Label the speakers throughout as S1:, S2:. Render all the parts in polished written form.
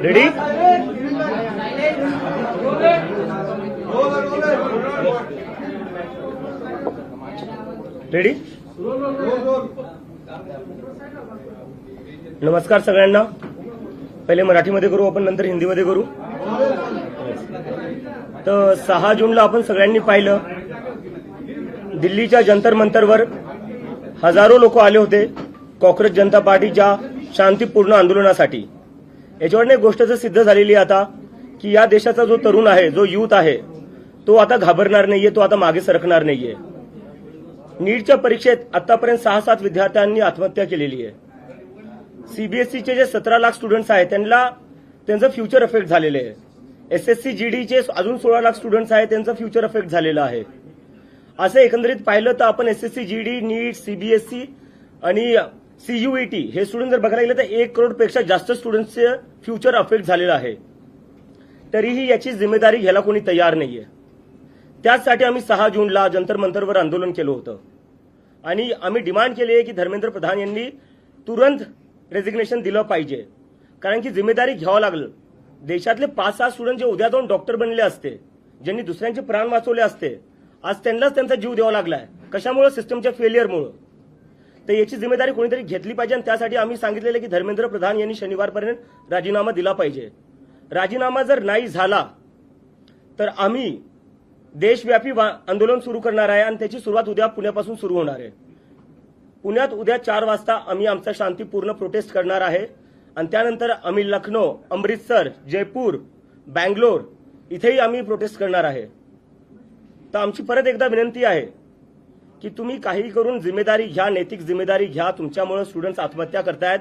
S1: Ready? Ready? नमस्कार सगळ्यांना. पहिले मराठीमध्ये करू आपण, नंतर हिंदीमध्ये करू. तर 6 जूनला आपण सगळ्यांनी पाहिलं, दिल्लीच्या जंतर मंतरवर हजारो लोक आले होते काँग्रेस जनता पार्टीच्या शांतीपूर्ण आंदोलनासाठी. याच्यावरून एक गोष्ट सिद्ध झालेली आहे आता की या देशाचा जो तरुण आहे, जो युथ आहे, तो आता घाबरणार नाहीये, तो आता मागे सरकणार नाहीये. नीटच्या परीक्षेत आतापर्यंत 6-7 विद्यार्थ्यांनी आत्महत्या केलेली आहे. सीबीएसईचे जे 17 लाख स्टुडंट्स आहेत त्यांचं फ्युचर अफेक्ट झालेलं आहे. एसएससी जीडीचे अजून 16 लाख स्टुडंट्स आहेत, त्यांचं फ्युचर अफेक्ट झालेलं आहे. असं एकंदरीत पाहिलं तर आपण एसएससी जीडी, नीट, सीबीएसई आणि सीयूईटी हे स्टुडंट जर बघायला गेलं तर 1 करोडपेक्षा जास्त स्टुडंट्सचे फ्युचर अफेक्ट झालेलं आहे. तरीही याची जिम्मेदारी घ्यायला कोणी तयार नाहीये. त्याचसाठी आम्ही 6 जूनला जंतर मंतरवर आंदोलन केलं होतं आणि आम्ही डिमांड केली आहे की धर्मेंद्र प्रधान यांनी तुरंत रेजिग्नेशन दिलं पाहिजे. कारण की जिम्मेदारी घ्यावं लागलं. देशातले 5-6 स्टुडंट जे उद्या जाऊन डॉक्टर बनले असते, ज्यांनी दुसऱ्यांचे प्राण वाचवले असते, आज त्यांनाच त्यांचा जीव द्यावा लागलाय. कशामुळे? सिस्टमच्या फेलियरमुळे. तर याची जिम्मेदारी कोणीतरी घेतली पाहिजे आणि त्यासाठी आम्ही सांगितलेलं की धर्मेंद्र प्रधान यांनी शनिवारपर्यंत राजीनामा दिला पाहिजे. राजीनामा जर नाही झाला तर आम्ही देशव्यापी आंदोलन सुरू करणार आहे आणि त्याची सुरुवात उद्या पुण्यापासून सुरू होणार आहे. पुण्यात उद्या 4 वाजता आम्ही आमचा शांतीपूर्ण प्रोटेस्ट करणार आहे आणि त्यानंतर आम्ही लखनौ, अमृतसर, जयपूर, बँगलोर इथेही आम्ही प्रोटेस्ट करणार आहे. तर आमची परत एकदा विनंती आहे की तुम्ही काही करून जिम्मेदारी घ्या, नैतिक जिम्मेदारी घ्या. तुमच्यामुळे स्टुडंट्स आत्महत्या करतायत,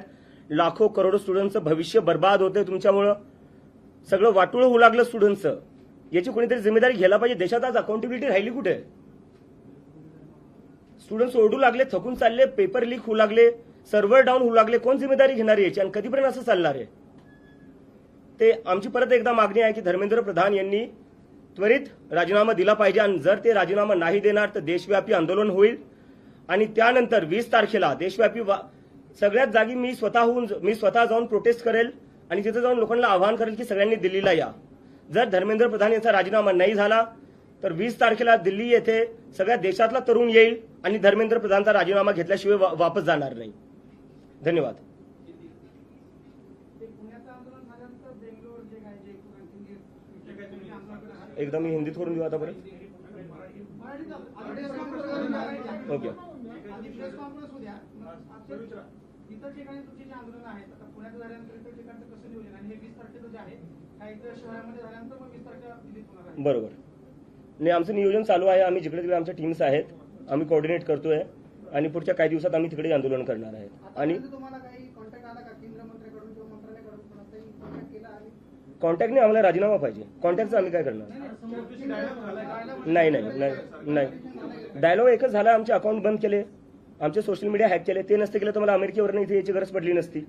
S1: लाखो करोडो स्टुडंट्सचं भविष्य बर्बाद होतंय तुमच्यामुळं. सगळं वाटोळं होऊ लागलं स्टुडंट्सचं. याची कोणीतरी जिम्मेदारी घ्यायला पाहिजे. देशात आज अकाउंटेबिलिटी राहिली कुठे? स्टुडंट्स ओरडू लागले, थकून चालले, पेपर लीक होऊ लागले, सर्व्हर डाऊन होऊ लागले. कोण जिम्मेदारी घेणार याची आणि कधीपर्यंत असं चालणार आहे? ते आमची परत एकदा मागणी आहे की धर्मेंद्र प्रधान यांनी त्वरित राजीनामा दिला पाहिजे आणि जर ते राजीनामा नाही देणार तर देशव्यापी आंदोलन होईल आणि त्यानंतर 20 तारखेला देशव्यापी सगळ्याच जागी मी स्वतः जाऊन प्रोटेस्ट करेल आणि तिथे जाऊन लोकांना आवाहन करेल की सगळ्यांनी दिल्लीला या. जर धर्मेंद्र प्रधान यांचा राजीनामा नाही झाला तर 20 तारखेला दिल्ली येथे सगळ्या देशातला तरुण येईल आणि धर्मेंद्र प्रधानचा राजीनामा घेतल्याशिवाय वापस जाणार नाही. धन्यवाद. एकदा मी हिंदीत करून देऊ आता बरं. ओके.
S2: इतर ठिकाणी तुमचे जे आंदोलन आहेत, आता पुण्यात झाल्यानंतर इतर ठिकाणचं कसं नियोजन आणि हे 20 तारखेचं जे आहे, काही इतर शहरामध्ये झाल्यानंतर मग 20 तारखेला दिल्लीत होणार आहे?
S1: बरोबर. नाही, आमचं नियोजन चालू आहे. आम्ही जिकडे तिकडे आमच्या टीम्स आहेत, आम्ही कोऑर्डिनेट करतोय आणि पुढच्या काही दिवसात आम्ही तिकडे आंदोलन करणार आहे. आणि
S2: तुम्हाला काही कॉन्टॅक्ट आला का केंद्र मंत्र्याकडून किंवा मंत्रालयाकडून कोणाचाही कॉन्टॅक्ट केला? आणि
S1: कॉन्टॅक्टने आम्हाला राजीनामा पाहिजे. कॉन्टॅक्टचं आम्ही काय करणार? नाही. डायलॉग एकच झाला. आमचे अकाउंट बंद केले, आमचे सोशल मीडिया हॅक केले. ते नसते केलं तर मला अमेरिकेवरनं इथे याची गरज पडली नसती.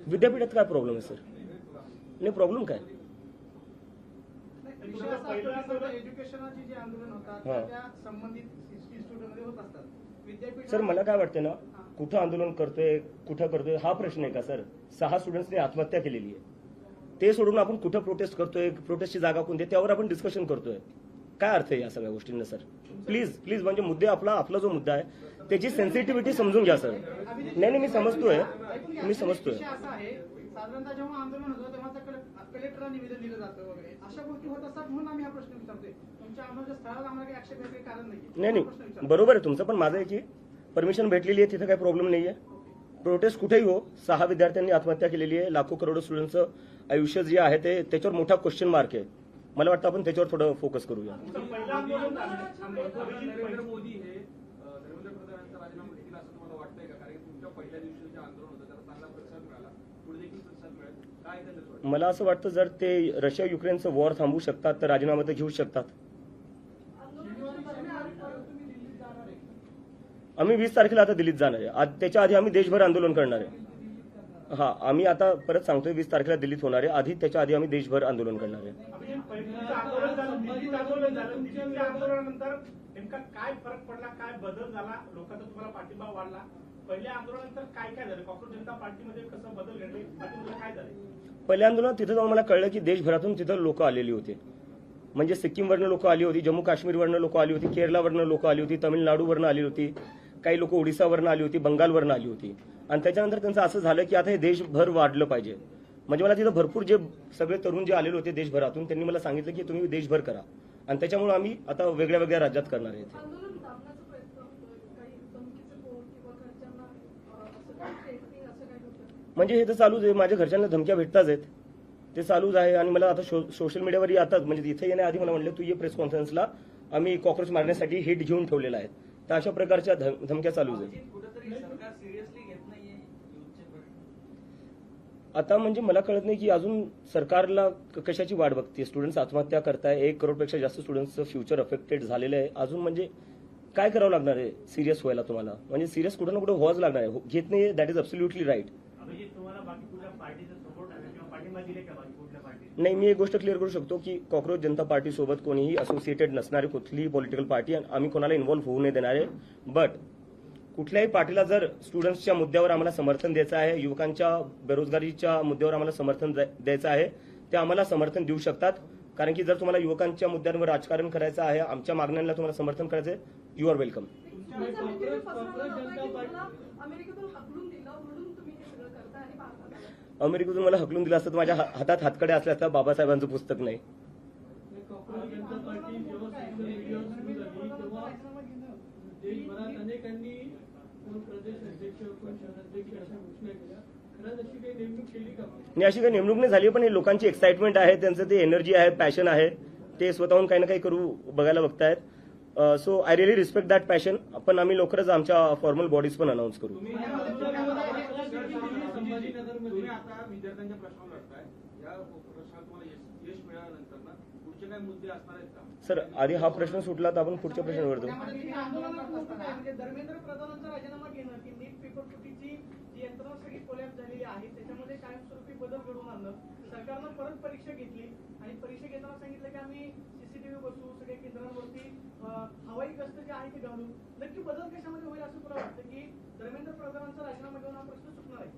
S1: विद्यापीठात काय प्रॉब्लेम आहे सर? नाही, प्रॉब्लेम काय?
S2: एज्युकेशनची जी आंदोलन होतात त्या संबंधित इन्स्टिट्यूटमध्ये होत असतात. विद्यापीठ
S1: सर मला काय वाटतं ना, कुठं आंदोलन करतोय, कुठं करतोय हा प्रश्न आहे का सर? 6 स्टुडंट्सने आत्महत्या केलेली आहे. ते सोडून आपण कुठं प्रोटेस्ट करतोय, प्रोटेस्टची जागा कोणती, त्यावर आपण डिस्कशन करतोय. काय अर्थ आहे या सगळ्या गोष्टींना सर? प्लीज म्हणजे मुद्दे आपला जो मुद्दा आहे त्याची सेन्सिटिव्हिटी समजून घ्या सर. नाही, मी समजतोय.
S2: साधारणतः जेव्हा आंदोलन होतं तेव्हा कलेक्टरला निवेदन दिलं जातं वगैरे अशा गोष्टी होत असतात म्हणून आम्ही हा प्रश्न विचारतोय. तुमच्या आंदोलनाच्या स्थळाला आम्हाला काही आक्षेप काही कारण
S1: नाही, बरोबर आहे तुमचं. पण माझं आहे की परमिशन भेटलेली आहे, तिथे काही प्रॉब्लेम नाहीये. प्रोटेस्ट कुठेही हो, 6 विद्यार्थ्यांनी आत्महत्या केलेली आहे. लाखो करोडो स्टुडंटचं आयुष्य जे आहे ते त्याच्यावर मोठा क्वेश्चन मार्क आहे. मला वाटतं आपण त्याच्यावर थोडं फोकस करूया.
S3: नरेंद्र मोदी हे धर्मेंद्र प्रधानांचा राजीनामा घेतील असं तुम्हाला वाटतंय का? कारण तुमच्या पहिल्या दिवशी जे आंदोलन होतं त्याला चांगला प्रतिसाद मिळाला, पुढे देखील प्रतिसाद मिळेल काय?
S1: मला असं वाटतं जर ते रशिया युक्रेनचं वॉर थांबवू शकतात तर राजीनामा तर घेऊ शकतात. आम्ही 20 तारखेला आता दिल्लीत जाणार आहे. त्याच्या आधी आम्ही देशभर आंदोलन करणार आहे. हा, आम्ही आता परत सांगतोय 20 तारखेला दिल्लीत होणार आहे. आधी त्याच्या आधी आम्ही देशभर आंदोलन करणार आहे.
S4: आंदोलनानंतर नेमका काय फरक पडला, काय बदल झाला, लोकांचा तुम्हाला पाठिंबा वाढला,
S2: पहिल्या आंदोलनानंतर काय काय झालं? कॉक्रोच जनता पार्टीमध्ये कसं बदल घडले? पार्टीमध्ये काय झाले?
S1: पहिल्या आंदोलनात तिथं जाऊन मला कळलं की देशभरातून तिथं लोक आलेली होती. म्हणजे सिक्कीमवरनं लोक आली होती, जम्मू काश्मीरवरनं लोक आली होती, केरळवरनं लोक आली होती, तमिळनाडूवरनं आली होती, काही लोक ओडिसावरनं आली होती, बंगालवरनं आली होती. आणि त्याच्यानंतर त्यांचं असं झालं की आता हे देशभर वाढलं पाहिजे. म्हणजे मला तिथं भरपूर जे सगळे तरुण जे आलेले होते देशभरातून त्यांनी मला सांगितलं की तुम्ही देशभर करा. आणि त्याच्यामुळे आम्ही आता वेगळ्या वेगळ्या राज्यात करणार आहे.
S4: आंदोलन दाबण्याचा प्रयत्न होतोय, काही धमकीचे फोन किंवा घरच्यांना असं काही threatening असं काही होतं?
S1: म्हणजे हे तर चालूच आहे. माझ्या घरच्यांना धमक्या भेटताच आहेत, ते चालूच आहे. आणि मला आता सोशल मीडियावर येतात. म्हणजे इथे येण्याआधी मला म्हणलं तू ये प्रेस कॉन्फरन्सला, आम्ही कॉक्रोच मारण्यासाठी हिट घेऊन ठेवलेला आहे. तर अशा प्रकारच्या धमक्या चालूच आहेत.
S3: कुठेतरी सरकार सिरियसली घेत नाहीये युथचे प्रश्न.
S1: आता म्हणजे मला कळत नाही की अजून सरकारला कशाची वाट बघते. स्टुडंट्स आत्महत्या करताय, 1 करोडपेक्षा जास्त स्टुडंट्सचं फ्युचर अफेक्टेड झालेलं आहे. अजून म्हणजे काय करावं लागणार आहे सिरियस व्हायला तुम्हाला? म्हणजे सिरियस कुठं ना कुठं व्हावंच लागणार आहे. घेत नाही, that is absolutely right.
S2: Abhijit, तुम्हाला बाकी कुठल्या पार्टीचा सपोर्ट आहे किंवा पाठिंबा दिले का बाकी कुठल्या पार्टी?
S1: नाही, मी एक गोष्ट क्लिअर करू शकतो की कॉक्रोच जनता पार्टीसोबत कोणीही असोसिएटेड नसणारी कुठलीही पॉलिटिकल पार्टी आम्ही कोणाला इन्व्हॉल्व्ह होऊ नाही देणार आहे. बट कुठल्याही पार्टीला जर स्टुडंट्सच्या मुद्द्यावर आम्हाला समर्थन द्यायचं आहे, युवकांच्या बेरोजगारीच्या मुद्द्यावर आम्हाला समर्थन द्यायचं आहे, ते आम्हाला समर्थन देऊ शकतात. कारण की जर तुम्हाला युवकांच्या मुद्द्यांवर राजकारण करायचं आहे, आमच्या मागण्यांना तुम्हाला समर्थन करायचं आहे, यू आर वेलकम.
S4: तुमचा नितीन पसरवला जातोय की तुम्हाला अमेरिकेतून हाकलून दिलं म्हणून तुम्ही हे सगळं करताय आणि भारतात आलाय.
S1: अमेरिकेतून मला हकलून दिलं असतं तर माझ्या हातात हातकडे असल्या असता बाबासाहेबांचं पुस्तक नाही.
S5: कॉक्रोच जनता पार्टी जेव्हा सोशल मीडियावर सुरू झाली तेव्हा देशभरात अनेकांनी कोण प्रदेश अध्यक्ष कोण शहराध्यक्ष अशा घोषणा केल्या. खरंच अशी काही नेमणूक केली का?
S1: आणि अशी काही नेमणूक नाही झाली, पण हे लोकांची एक्साइटमेंट आहे, त्यांचं ते एनर्जी आहे, पॅशन आहे, ते स्वतःहून काही ना काही करू बघायला बघतायत. So I really respect that passion. पण आम्ही लवकरच आमच्या फॉर्मल बॉडीज पण अनाऊन्स करू.
S3: तुम्ही आता विद्यार्थ्यांच्या प्रश्नावर लढताय. या प्रश्नात तुम्हाला यश मिळाल्यानंतर ना पुढचे काही मुद्दे असणार आहेत का?
S1: सर, आधी हा प्रश्न सुटला तर आपण पुढच्या प्रश्नावर जाऊ.
S2: म्हणजे धर्मेंद्र प्रधानांचा राजीनामा घेणं की नीट पेपर फुटीची जी यंत्रणा सगळी कोलॅप्स झालेली आहे त्याच्यामध्ये कायमस्वरूपी बदल घडवून आणलं. सरकारनं परत परीक्षा घेतली आणि परीक्षा घेताना सांगितलं की आम्ही सीसीटीव्ही बसवू, सगळ्या केंद्रांवरती हवाई गस्त जे आहे ते घालू. नक्की बदल कशामध्ये होईल असं तुला वाटतं की धर्मेंद्र प्रधानांचा राजीनामा घेऊन हा प्रश्न सुटणार आहे?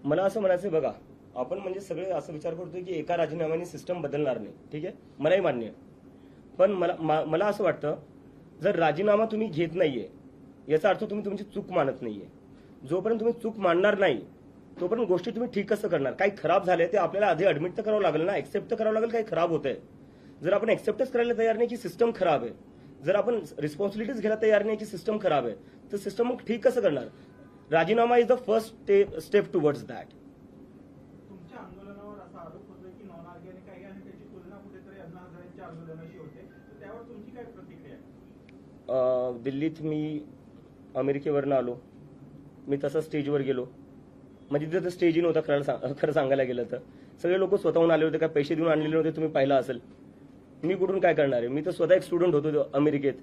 S1: मला असं म्हणायचं बघा, आपण म्हणजे सगळे असं विचार करतोय की एका राजीनाम्याने सिस्टम बदलणार नाही. ठीक आहे, मलाही मान्य आहे. पण मला असं वाटतं जर राजीनामा तुम्ही घेत नाहीये याचा अर्थ तुम्ही तुमची चूक मानत नाहीये. जोपर्यंत तुम्ही चूक मानणार नाही तोपर्यंत गोष्टी तुम्ही ठीक कसं करणार? काही खराब झाले ते आपल्याला आधी ऍडमिट तर करावं लागेल ना, एक्सेप्ट तर करावं लागेल काही खराब होतंय. जर आपण एक्सेप्टच करायला तयार नाही की सिस्टम खराब आहे, जर आपण रिस्पॉन्सिबिलिटीज घ्यायला तयार नाही की सिस्टम खराब आहे, तर सिस्टम मग ठीक कसं करणार? राजीनामा is the first step towards that.
S2: तुमच्या आंदोलनावर असा आरोप होतोय की नॉन आरगे आणि काही आणि त्याची तुलना कुठेतरी अण्णा हजारेंच्या आंदोलनाशी होते. तर त्यावर तुमची काय प्रतिक्रिया आहे?
S1: दिल्लीत मी अमेरिकेवरनं आलो, मी तसा स्टेजवर गेलो. म्हणजे तिथं स्टेज इन होता खरं सांगायला गेलं तर. सगळे लोक स्वतःहून आले होते, काय पैसे देऊन आणलेले नव्हते. तुम्ही पाहिलं असेल. मी कुठून काय करणार आहे? मी तर स्वतः एक स्टुडंट होतो अमेरिकेत.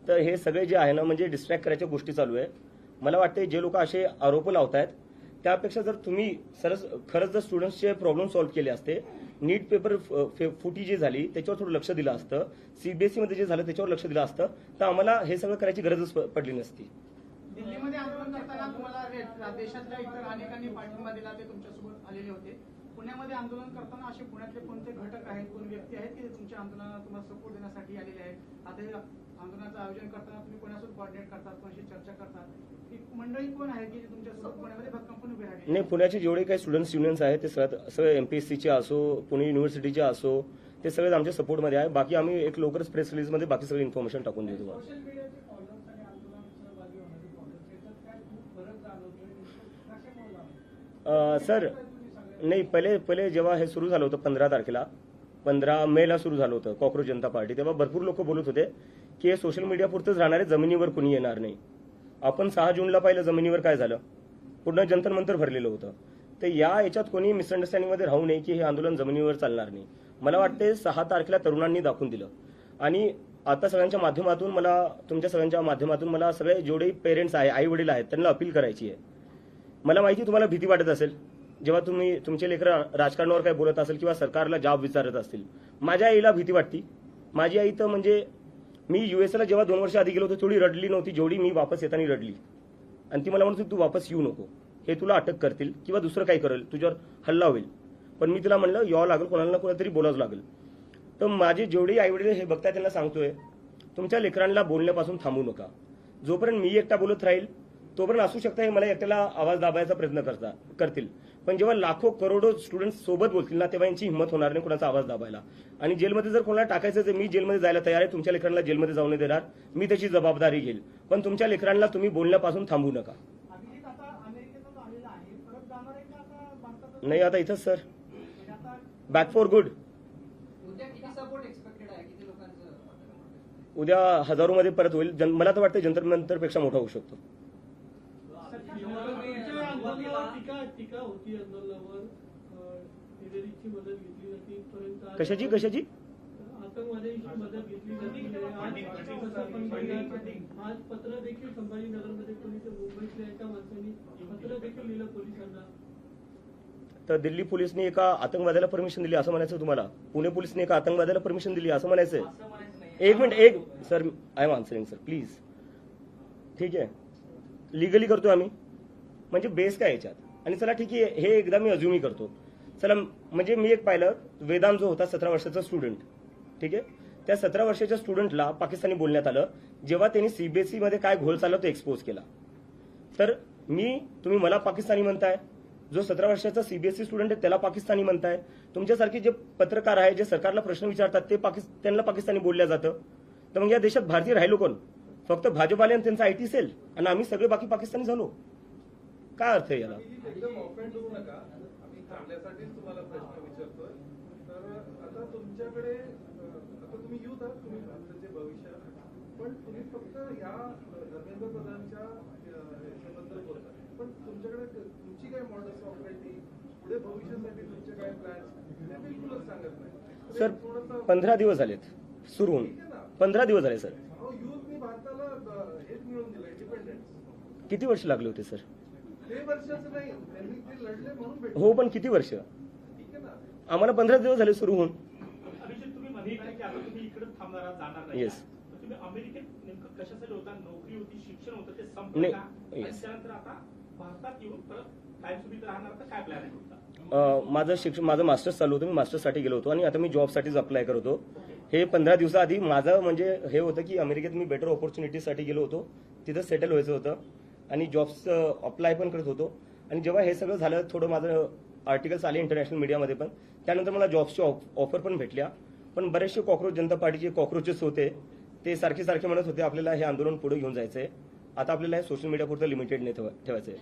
S1: तर हे सगळे जे आहे ना म्हणजे डिस्ट्रॅक्ट करायच्या गोष्टी चालू आहे. मला वाटते जे लोक असे आरोप लावतायत त्यापेक्षा जर तुम्ही खरंच जर स्टुडंट्सचे प्रॉब्लेम सॉल्व्ह केले असते, नीट पेपर फुटी जी झाली त्याच्यावर थोडं लक्ष दिलं असतं, सीबीएसई मध्ये जे झालं त्याच्यावर लक्ष दिलं असतं, तर आम्हाला हे सगळं करायची गरजच पडली नसती.
S2: दिल्लीमध्ये आंदोलन करताना तुम्हाला देशातल्या इतर अनेकांनी पाठिंबा दिला, ते तुमच्यासोबत आलेले होते. पुण्यामध्ये आंदोलन करताना असे पुण्यातले कोणते घटक आहेत, कोण व्यक्ती आहेत की तुमच्या आंदोलनाला तुम्हाला सपोर्ट देण्यासाठी आलेले आहेत? आता हे आंदोलनाचं आयोजन करताना तुम्ही कोणासोबत कोऑर्डिनेट करतात, कोणाशी चर्चा करतात? ही मंडळी कोण आहे की तुमच्यासोबत पुण्यामध्ये भक्कमपणे उभे राहिले?
S1: नाही, पुण्याचे जेवढे काही स्टुडंट्स युनियन्स आहेत ते सगळे एमपीएससीचे असो, पुणे युनिव्हर्सिटीचे असो, ते सगळे आमच्या सपोर्टमध्ये आहे. बाकी आम्ही एक लवकरच प्रेस रिलीजमध्ये बाकी सगळी इन्फॉर्मेशन टाकून देऊ तुम्हाला.
S5: सोशल मीडियाचे फॉलोअर्स आणि आंदोलनात सहभागी होणारे फॉलोअर्स याच्यात काय खूप फरक जाणवतोय? कशामुळे?
S1: सर, नाही, पहिले जेव्हा हे सुरू झालं होतं 15 तारखेला, 15 मेला सुरू झालं होतं कॉक्रोच जनता पार्टी, तेव्हा भरपूर लोक बोलत होते की हे सोशल मीडिया पुरतंच राहणार आहे, जमिनीवर कुणी येणार नाही. आपण 6 जूनला पाहिलं जमिनीवर काय झालं, पूर्ण जंतर मंतर भरलेलं होतं. तर याच्यात कोणी मिसअंडरस्टँडिंगमध्ये राहू नये की हे आंदोलन जमिनीवर चालणार नाही. मला वाटते 6 तारखेला तरुणांनी दाखवून दिलं. आणि आता सगळ्यांच्या माध्यमातून तुमच्या सगळ्यांच्या माध्यमातून मला सगळे जेवढे पेरेंट्स आहे, आई वडील आहेत, त्यांना अपील करायची आहे. मला माहिती तुम्हाला भीती वाटत असेल जेव्हा तुम्ही तुमचे लेकरं राजकारणावर काय बोलत असेल किंवा सरकारला जॉब विचारत असतील. माझ्या आईला भीती वाटती. माझी आई तर म्हणजे मी युएसला जेव्हा 2 वर्ष आधी गेलो होतो तेवढी रडली नव्हती जेवढी मी वापस येताना रडली. आणि ती मला म्हणत होती तू वापस येऊ नको, हे तुला अटक करतील किंवा दुसरं काही करेल, तुझ्यावर हल्ला होईल. पण मी तिला म्हणलं यावं लागेल, कोणाला ना कोणातरी बोलावं लागेल. तर माझे जेवढे आईवडील हे बघताय त्यांना सांगतोय, तुमच्या लेकरांना बोलण्यापासून थांबू नका. जोपर्यंत मी एकटा बोलत राहील तोपर्यंत असू शकता हे मला एकट्याला आवाज दाबायचा प्रयत्न करतील, पण जेव्हा लाखो करोडो स्टुडंट सोबत बोलतील ना, तेव्हा यांची हिंमत होणार नाही कोणाचा आवाज दाबायला. आणि जेलमध्ये जर कोणाला टाकायचं तर मी जेलमध्ये जायला तयार आहे, तुमच्या लेकरांना जेलमध्ये जाऊ नाही देणार, मी त्याची जबाबदारी घेईल. पण तुमच्या लेकरांना तुम्ही बोलण्यापासून थांबू नका.
S2: अभिजित आता अमेरिकेतून आलेला आहे, परत जाणार आहे का आता भारतात?
S1: नाही, आता इथंच सर,
S2: म्हणजे आता
S1: बॅक फॉर गुड.
S6: उद्या किती सपोर्ट एक्सपेक्टेड आहे, किती लोकांचं?
S1: उद्या हजारोमध्ये परत होईल. मला तर वाटतं जंतर मंतरपेक्षा मोठा होऊ शकतो.
S5: तुमच्या आंदोलनावर टीका होती, आंदोलनावर हिलेरीची मदत घेतली जाते इथपर्यंत.
S1: कशाची
S5: आतंकवाद्यांची मदत घेतली जाते. आज पत्र देखील संभाजीनगरमध्ये पोलीस, मुंबईतल्या एका माणसाने पत्र देखील लिहिलं पोलिसांना.
S1: तर दिल्ली पोलिसने एका आतंकवाद्याला परमिशन दिली असं म्हणायचं तुम्हाला? पुणे पोलिसने एका आतंकवाद्याला परमिशन दिली असं म्हणायचंय? एक minute sir, I am answering sir, please. ठीक आहे, लिगली करतोय आम्ही, म्हणजे बेस काय याच्यात? आणि चला ठीक आहे, हे एकदा मी अज्युमी करतो. चला, म्हणजे मी एक पाहिलं, वेदांत जो होता 17 वर्षाचा स्टुडंट, ठीक आहे, त्या 17 वर्षाच्या स्टुडंटला पाकिस्तानी बोलण्यात आलं जेव्हा त्यांनी सीबीएसई मध्ये काय घोळ चालला तो एक्सपोज केला. तर तुम्ही मला पाकिस्तानी म्हणताय, जो 17 वर्षाचा सीबीएसई स्टुडंट आहे त्याला पाकिस्तानी म्हणताय. तुमच्यासारखे जे पत्रकार आहेत जे सरकारला प्रश्न विचारतात ते त्यांना पाकिस्तानी बोलल्या जातं. तर मग या देशात भारतीय राहिलो कोण? फक्त भाजपाले आणि त्यांचा आयटी सेल, आणि आम्ही सगळे बाकी पाकिस्तानी झालो. काय अर्थ आहे याला?
S3: एकदम ऑफेंड होऊ नका, आम्ही चांगल्यासाठीच तुम्हाला प्रश्न विचारतोय. तर आता तुमच्याकडे, आता तुम्ही युथ आहात, तुम्ही भारताचे भविष्य, पण तुम्ही फक्त या धर्मेंद्र प्रधानच्या याच्याबद्दल बोलता, पण तुमच्याकडे तुमची काय मॉडल्स ऑपरेटी, पुढे भविष्यासाठी तुमचे काय प्लॅन्स, ते बिलकुलच सांगत नाही.
S1: सर 15 दिवस झालेत सुरू होऊन, 15 दिवस झाले सर.
S3: युथनी भारताला हेच मिळवून दिलं, इंडिपेंडन्स.
S1: किती वर्ष लागले होते सर?
S3: ते वर्षाचं नाही, त्यांनी ते लढले म्हणून भेटले.
S1: हो, पण किती वर्ष?
S3: ठीक आहे ना.
S1: आम्हाला 15 दिवस झाले सुरू होऊन.
S7: अभिजित, तुम्ही मध्ये की आता तुम्ही इकडेच थांबणार आहात, जाणार नाही.
S1: Yes.
S7: तर तुम्ही अमेरिकेत नेमकं कशासाठी होता? नोकरी होती, शिक्षण होतं, ते
S1: नाही.
S7: संपलं का? आणि
S1: Yes.
S7: त्यानंतर आता भारतात येऊन परत कायमस्वरूपी राहणार, तर काय प्लॅन आहे तुमचा?
S1: माझं मास्टर्स चालू होतं, मी मास्टर्ससाठी गेलो होतो आणि आता मी जॉबसाठीच अप्लाय करत होतो. हे 15 दिवसाआधी माझं म्हणजे हे होतं की अमेरिकेत मी बेटर ऑपॉर्च्युनिटीसाठी गेलो होतो, तिथं सेटल व्हायचं होतं आणि जॉब्सचं अप्लाय पण करत होतो. आणि जेव्हा हे सगळं झालं, थोडं माझं आर्टिकल्स आले इंटरनॅशनल मीडियामध्ये पण, त्यानंतर मला जॉब्सची ऑफर पण भेटल्या. पण बरेचसे कॉक्रोच जनता पार्टीचे कॉक्रोचेस होते, ते सारखे म्हणत होते आपल्याला हे आंदोलन पुढे घेऊन जायचंय, आता आपल्याला हे सोशल मीडियापुरतं लिमिटेड नाही ठेवायचंय.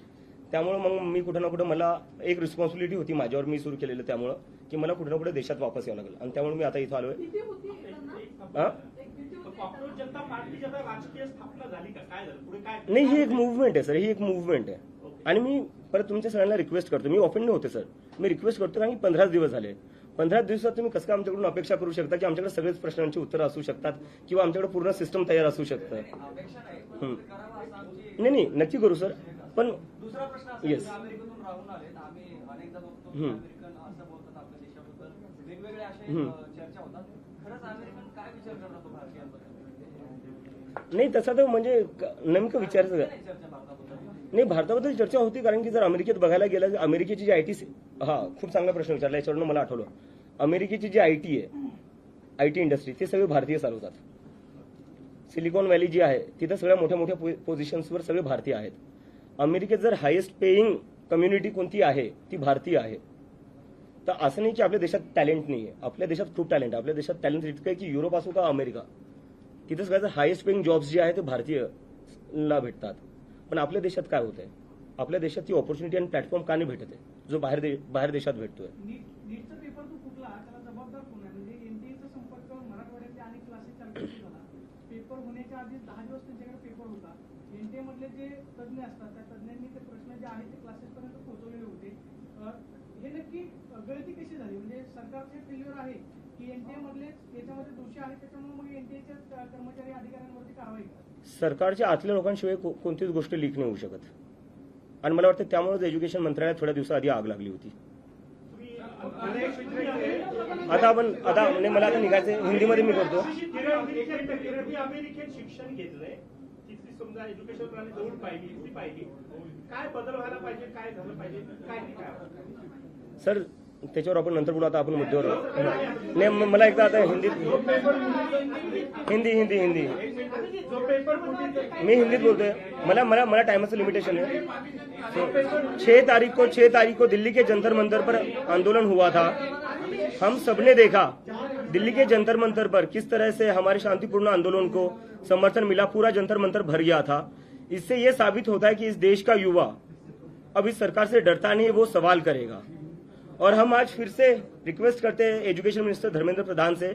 S1: त्यामुळे मग मी कुठं ना कुठं मला एक रिस्पॉन्सिबिलिटी होती माझ्यावर, मी सुरू केलेलं, त्यामुळं की मला कुठं ना कुठे देशात वापस यावं लागेल. आणि त्यामुळे मी आता इथं आलोय.
S4: भीती होती त्यांना?
S1: हा?
S4: एक भीती होती
S7: कॉक्रोच जनता पार्टीची आता राजकीय स्थापना झाली का? काय झालं पुढे? काय
S1: नाही, ही एक मुव्हमेंट आहे सर, ही एक मुव्हमेंट आहे. आणि मी परत तुमच्या सगळ्यांना रिक्वेस्ट करतो, मी ऑफेंड होते सर, मी रिक्वेस्ट करतो कारण की 15 दिवस झाले. 15 दिवसात तुम्ही कसं काय आमच्याकडून अपेक्षा करू शकता की आमच्याकडे सगळेच प्रश्नांची उत्तरं असू शकतात किंवा आमच्याकडे पूर्ण सिस्टम तयार असू शकतं?
S6: अपेक्षा नाही, पण करावं असं आमची.
S1: नाही, नक्की करू सर. पण
S6: दुसरा प्रश्न असा
S1: Yes.
S6: की अमेरिकेतून राहून आले, आम्ही अनेकदा बघतो की अमेरिकन असं बोलतात आपल्या देशाबद्दल, वेगवेगळे असे चर्चा होतात. खरंच अमेरिकन काय विचार करतात तो भारतीयांबद्दल?
S1: नाही, तसा तर म्हणजे नेमकं विचारायचं
S6: नाही चर्चा भारताबद्दल.
S1: नाही, भारताबद्दल चर्चा होती कारण की जर अमेरिकेत बघायला गेलं, अमेरिकेची जी आयटी, खूप चांगला प्रश्न विचारला, याच्यावरून मला आठवलं. अमेरिकेची जी आयटी आहे, आयटी इंडस्ट्री, ते सगळे भारतीय चालवतात. सिलिकॉन व्हॅली जी आहे तिथं सगळ्या मोठ्या पोझिशन्सवर सगळे भारतीय आहेत. अमेरिकेत जर हायेस्ट पेईंग कम्युनिटी कोणती आहे ती भारतीय आहे. तर असं नाही की आपल्या देशात टॅलेंट नाही आहे, आपल्या देशात खूप टॅलेंट आहे. आपल्या देशात टॅलेंट इतकं आहे की युरोप असो का अमेरिका, तिथं सगळ्याचं हायेस्ट पेईंग जॉब्स जे आहे ते भारतीयला भेटतात. पण आपल्या देशात काय होत आहे? आपल्या देशात ती ऑपॉर्च्युनिटी आणि प्लॅटफॉर्म का नाही भेटत आहे जो बाहेर देशात भेटतोय?
S2: नीटचा पेपर जो फुटला त्याला जबाबदार कोण आहे? म्हणजे एनटीएचा संपर्क मराठवाड्यातले अनेक क्लासेस चालू झाला. पेपर होण्याच्या आधी 10 दिवस त्यांच्याकडे पेपर होता. एनटीए मधले जे तज्ज्ञ असतात त्या तज्ज्ञांनी ते प्रश्न जे आहेत ते क्लासेस पर्यंत पोहोचवलेले होते. हे नक्की गळती कशी झाली? म्हणजे सरकारचे फेल्युअर आहे की एनटीए मधले याच्यामध्ये दोषी आहेत, त्याच्यामुळे मग एनटीएच्या कर्मचारी अधिकाऱ्यांवरती कारवाई करा?
S1: सरकारच्या आतल्या लोकांशिवाय कोणतीच गोष्ट लीक नाही होऊ शकत. आणि मला वाटतं त्यामुळेच एज्युकेशन मंत्रालयात थोड्या दिवसाआधी आग लागली होती. मला आता निघायचं, हिंदीमध्ये मी करतो.
S7: अमेरिकेत शिक्षण घेतलंय, तिथली समजा एज्युकेशन प्रणाली जवळ पाहिली ती पाहिली, काय बदल व्हायला पाहिजे, काय झालं पाहिजे, काय नाही काय?
S1: सर त्याच्यावर आपण नंतर बोलू, आता आपण मुद्द्यावर नाही. मला एकदा आता हिंदी
S7: जो पेपर फुटी
S1: मी हिंदीत बोलतोय. मला मला मला टाइमाचं लिमिटेशन है. 6 तारीख को दिल्ली के जंतर मंतर पर आंदोलन हुआ था. हम सबने देखा दिल्ली के जंतर मंतर पर किस तरह से हमारे शांतिपूर्ण आंदोलन को समर्थन मिला. पूरा जंतर मंतर भर गया था. इससे यह साबित होता है कि इस देश का युवा अब इस सरकार से डरता नहीं, वो सवाल करेगा. और हम आज फिर से रिक्वेस्ट करते हैं एजुकेशन मिनिस्टर धर्मेंद्र प्रधान से,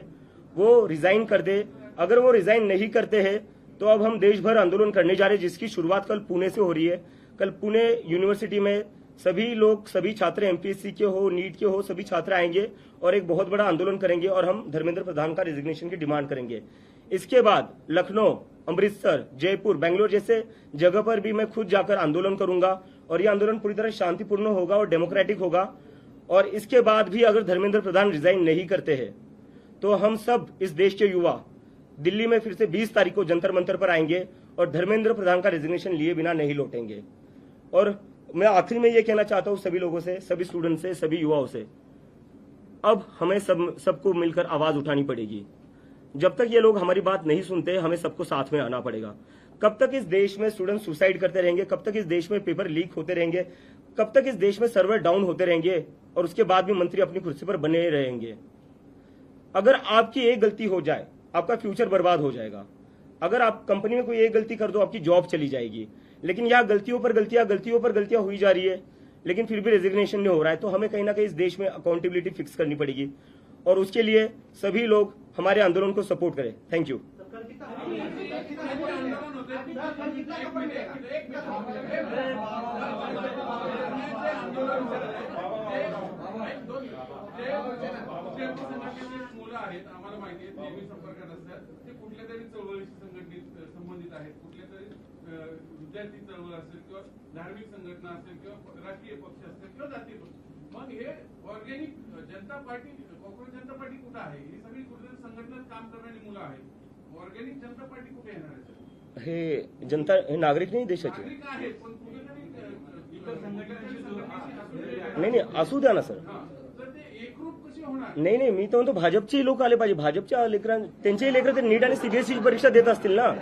S1: वो रिजाइन कर दे. अगर वो रिजाइन नहीं करते हैं तो अब हम देश भर आंदोलन करने जा रहे हैं, जिसकी शुरुआत कल पुणे से हो रही है. कल पुणे यूनिवर्सिटी में सभी लोग, सभी छात्र एमपीएससी के हो, नीट के हो, सभी छात्र आएंगे और एक बहुत बड़ा आंदोलन करेंगे और हम धर्मेंद्र प्रधान का रेजिग्नेशन की डिमांड करेंगे. इसके बाद लखनऊ, अमृतसर, जयपुर, बेंगलोर जैसे जगह पर भी मैं खुद जाकर आंदोलन करूंगा और ये आंदोलन पूरी तरह शांतिपूर्ण होगा और डेमोक्रेटिक होगा. और इसके बाद भी अगर धर्मेंद्र प्रधान रिजाइन नहीं करते हैं तो हम सब इस देश के युवा दिल्ली में फिर से 20 तारीख को जंतर मंतर पर आएंगे और धर्मेंद्र प्रधान का रेजिग्नेशन लिए बिना नहीं लौटेंगे. और मैं आखिर में ये कहना चाहता हूं सभी लोगों से, सभी स्टूडेंट से, सभी युवाओं से, अब हमें सबको मिलकर आवाज उठानी पड़ेगी. जब तक ये लोग हमारी बात नहीं सुनते, हमें सबको साथ में आना पड़ेगा. कब तक इस देश में स्टूडेंट सुसाइड करते रहेंगे, कब तक इस देश में पेपर लीक होते रहेंगे, कब तक इस देश में सर्वर डाउन होते रहेंगे और उसके बाद भी मंत्री अपनी कुर्सी पर बने रहेंगे. अगर आपकी एक गलती हो जाए, आपका फ्यूचर बर्बाद हो जाएगा. अगर आप कंपनी में कोई एक गलती कर दो, आपकी जॉब चली जाएगी. लेकिन यहाँ गलतियों पर गलतियां हुई जा रही है, लेकिन फिर भी रेजिग्नेशन नहीं हो रहा है. तो हमें कहीं ना कहीं इस देश में अकाउंटेबिलिटी फिक्स करनी पड़ेगी और उसके लिए सभी लोग हमारे आंदोलन को सपोर्ट करें. Thank you.
S3: मुलं आहेत, आम्हाला माहिती आहे, नेहमी संपर्कात असतात. ते कुठल्या तरी चळवळीशी संबंधित आहेत, कुठल्या तरी विद्यार्थी चळवळ असेल किंवा धार्मिक संघटना असेल किंवा राष्ट्रीय पक्ष असेल किंवा जातीय पक्ष. मग हे ऑर्गॅनिक जनता पार्टी, कॉक्रोच जनता पार्टी कुठं आहे? ही सगळी कुठेतरी संघटनेत काम करणारी मुलं आहेत. ऑर्गॅनिक जनता पार्टी कुठे येणार आहे?
S1: हे जनता, हे नागरिक नाही देशाचे.
S3: नागरिक आहेत पण कुठेतरी इतर संघटनांची
S1: नाही असू द्या ना सर.
S3: तर ते एकरूप कसे होणार?
S1: नाही मी तर म्हणतो भाजपचेही लोक आले पाहिजे. भाजपच्या त्यांचेही लेकरं ते नीट आणि सीबीएसई परीक्षा देत असतील ना,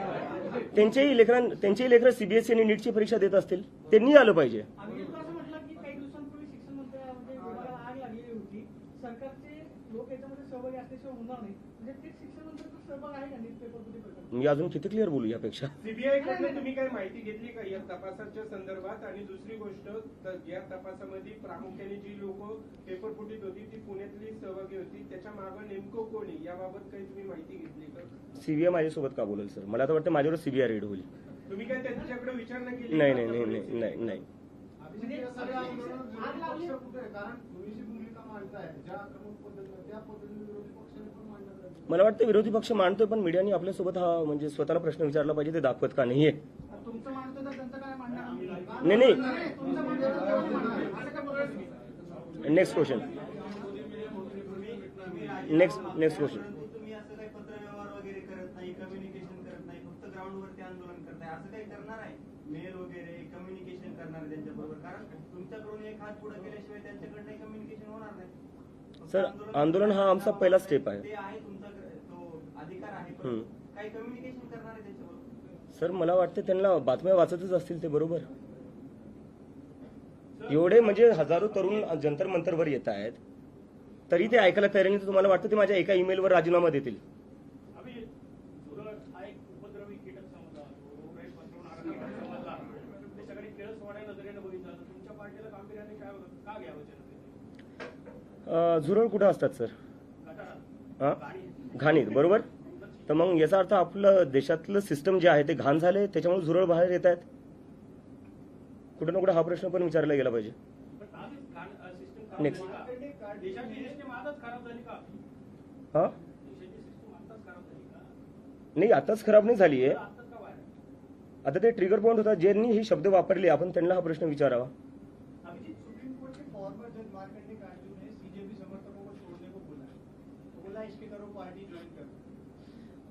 S1: त्यांचेही लेकरं सीबीएसई आणि नीटची परीक्षा देत असतील, त्यांनी आलं पाहिजे.
S2: आम्ही असं म्हटलं की काही दिवसांपूर्वी शिक्षण मंत्र्यांमध्ये विभागाला आग लागलेली होती. सरकारचे लोक याच्यामध्ये सहभागी असल्याशिवाय होणार नाही. म्हणजे ते शिक्षण मंत्र्यांचा सहभाग आहे का नीट पेपर फुटी प्रकरणात?
S1: मी अजून किती क्लिअर बोलू यापेक्षा.
S8: सीबीआय कडनं तुम्ही काय माहिती घेतली का या तपासाच्या संदर्भात? आणि दुसरी गोष्ट, या तपासामध्ये प्रामुख्याने जी लोक पेपर फुटीत होती ती पुण्यातली सहभागी होती, त्याच्या मागे नेमकं कोणी, याबाबत काही तुम्ही माहिती घेतली का?
S1: सीबीआय माझ्यासोबत का बोलेल सर? मला तर वाटतं माझ्यावर सीबीआय रेड होईल.
S8: तुम्ही काय त्यांच्याकडे विचारणा केली?
S1: नाही.
S2: म्हणजे
S8: आग लागली
S2: कारण तुम्ही जी भूमिका मांडताय ज्या आक्रमक पद्धतीने, त्या पद्धतीने विरोधी पक्षाने पण मांडण्यात आली.
S1: मला वाटतं विरोधी पक्ष मांडतोय, पण मीडियाने आपल्यासोबत हा म्हणजे स्वतःला प्रश्न विचारला पाहिजे, ते दाखवत का नाहीये.
S2: तुमचं मांडतो तर त्यांचं काय मांडणार?
S1: नाही.
S2: तुमचं मांडतो तर तेवढं मांडणार. असं काय बोलायचं?
S1: Next question. Next question.
S6: तुम्ही असं काही पत्रव्यवहार वगैरे करत नाही, कम्युनिकेशन करत नाही, फक्त ग्राउंडवरती आंदोलन करताय, असं काही करणार आहे? मेल वगैरे कम्युनिकेशन करणार आहे त्यांच्याबरोबर? कारण तुमच्याकडून एक हात पुढे केल्याशिवाय त्यांच्याकडनं कम्युनिकेशन होणार नाही.
S1: सर आंदोलन हा आमचा पहिला स्टेप आहे.
S6: ते आहे तुमचा तो अधिकार आहे, पण काही कम्युनिकेशन करणार आहे त्यांच्याबरोबर?
S1: सर मला वाटतं त्यांना बातम्या वाचतच असतील ते, बरोबर. एवढे म्हणजे हजारो तरुण जंतर मंतरवर येत आहेत तरी ते ऐकायला तयार नाही. तर तुम्हाला वाटतं ते माझ्या एका ईमेलवर राजीनामा देतील?
S7: आम्ही हा एक उपद्रवी कीटक समजला, रोगराई पसरवणारा कीटक समजला. ते सगळे केळस वाड्या नजरेनं बघितलं तर तुमच्या पार्टीला गांभीर्याने काय का घ्यावं जनतेने?
S1: झुरळ कुठं असतात सर?
S7: गटारात.
S1: हा, घाणीत, बरोबर. तर मग याचा अर्थ आपलं देशातलं सिस्टम जे आहे ते घाण झाले, त्याच्यामुळे झुरळ बाहेर येत आहेत. कुठं ना कुठं हा प्रश्न पण विचारला गेला पाहिजे.
S7: पण आधीच सिस्टम खराब
S1: नेक्स्ट.
S7: झाली का? देशाची सिस्टम आताच खराब झाली का?
S1: हा
S7: देशाची सिस्टम आताच खराब झाली का?
S1: नाही, आताच खराब नाही झालीये.
S7: आताच का बाहेर?
S1: आता ते ट्रिगर पॉईंट होता, ज्यांनी ही शब्द वापरले, आपण त्यांना हा प्रश्न विचारावा.
S2: अभिजीत, सुप्रीम कोर्ट के फॉर्मर जज मार्कंडे कांजू ने सीजेपी समर्थकों को छोड़ने को बोला है. तो बोला इसके करो पार्टी ज्वाइन कर.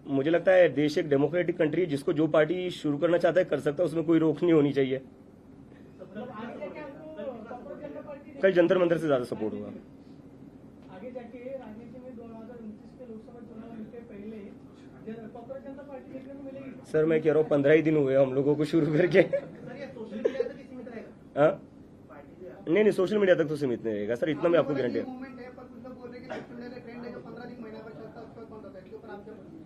S1: मुझे लगता है देश एक डेमोक्रेटिक कंट्री है, जिसको जो पार्टी शुरू करना चाहता है कर सकता है, उसमें कोई रोक नहीं होनी चाहिए।
S2: आगे जाके आपको कांग्रेस जनता पार्टी
S1: कल जंतर मंतर से ज्यादा सपोर्ट होगा।
S2: आगे जाके राजनीति में 2029 के लोकसभा चुनाव के पहले कांग्रेस जनता पार्टी देखने को मिलेगी।
S1: सर मैं कह रहा हूँ 15 ही दिन हुए हम लोगों को शुरू करके।
S2: सर ये सोशल मीडिया तक ही सीमित रहेगा।
S1: हाँ? नहीं सोशल मीडिया तक तो सीमित नहीं रहेगा सर, इतना मैं आपको गारंटी है।
S2: मूवमेंट है पर कुछ लोग बोल रहे हैं कि सोशल मीडिया का ट्रेंड है जो 15 दिन महीना भर चलता है उसका कौन होता है, इसके ऊपर आप क्या बोलेंगे?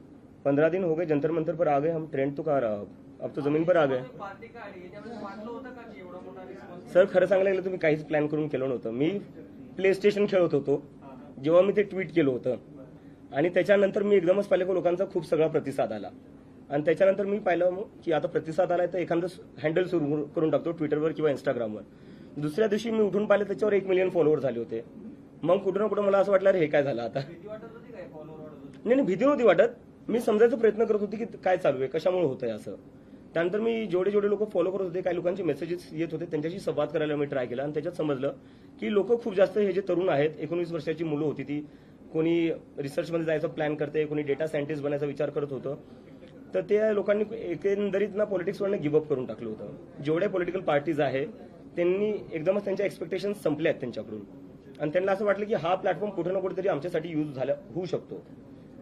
S1: 15 दिन हो गए जंतर मंतर पर आ गए हम, ट्रेंड तो कहाँ रहा अब तो जमीन पर आ गए।
S6: पार्टी काय आली त्यामध्ये वाटलं होतं का की एवढा मोठा रिस्पॉन्स
S1: सर खरं सांगायला गेलं तर मी काहीच प्लॅन करून केलं नव्हतं। मी प्ले स्टेशन खेळत होतो जेव्हा मी ते ट्विट केलं होतं, आणि त्याच्यानंतर मी एकदमच पाहिलं की लोकांचा खूप सगळा प्रतिसाद आला, आणि त्याच्यानंतर मी पाहिलं की आता प्रतिसाद आलाय तर एखादं हँडल सुरू करून टाकतो ट्विटरवर किंवा इंस्टाग्रामवर। दुसऱ्या दिवशी मी उठून पाहिलं त्याच्यावर 1 मिलियन फॉलोअर झाले होते। मग कुठं ना कुठं मला असं वाटलं अरे हे काय झालं आता।
S6: भीती वाटत होती काय फॉलोअर वाढत होती?
S1: नाही भीती नव्हती वाटत, मी समजायचा प्रयत्न करत होते की काय चालू आहे, कशामुळे होतंय असं। त्यानंतर मी जेवढे लोक फॉलो करत होते, काही लोकांचे मेसेजेस येत होते, त्यांच्याशी संवाद करायला मी ट्राय केला, आणि त्याच्यात समजलं की लोक खूप जास्त हे जे तरुण आहेत, 19 वर्षाची मुलं होती ती, कोणी रिसर्चमध्ये जायचं प्लॅन करते, कोणी डेटा सायंटिस्ट बनायचा विचार करत होतं, तर त्या लोकांनी एकंदरीत ना पॉलिटिक्सवरनं गिव्हअप करून टाकलं होतं। जेवढ्या पॉलिटिकल पार्टीज आहे त्यांनी एकदमच त्यांच्या एक्सपेक्टेशन संपले आहेत त्यांच्याकडून, आणि त्यांना असं वाटलं की हा प्लॅटफॉर्म कुठे ना कुठेतरी आमच्यासाठी यूज होऊ शकतो,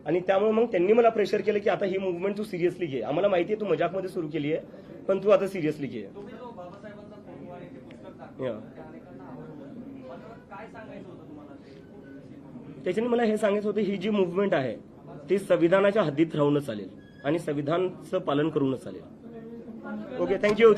S1: आणि त्यामुळे मग त्यांनी मला प्रेशर केलं की आता ही मुवमेंट तू सिरियसली घे, आम्हाला माहिती आहे तू मजाकमध्ये सुरू केली आहे पण तू आता सिरियसली घे।
S6: तुम्ही जो बाबासाहेबांचा फोटो आणि ते पुस्तक
S1: या.
S6: दाखवलं ते अनेकांना आवडलं, मात्र काय सांगायचं होतं तुम्हाला ते?
S1: त्याच्याने मला हे सांगायचं होतं ही जी मुवमेंट आहे ती संविधानाच्या हद्दीत राहूनच चालेल आणि संविधानाचं पालन करूनच चालेल। Okay thank you.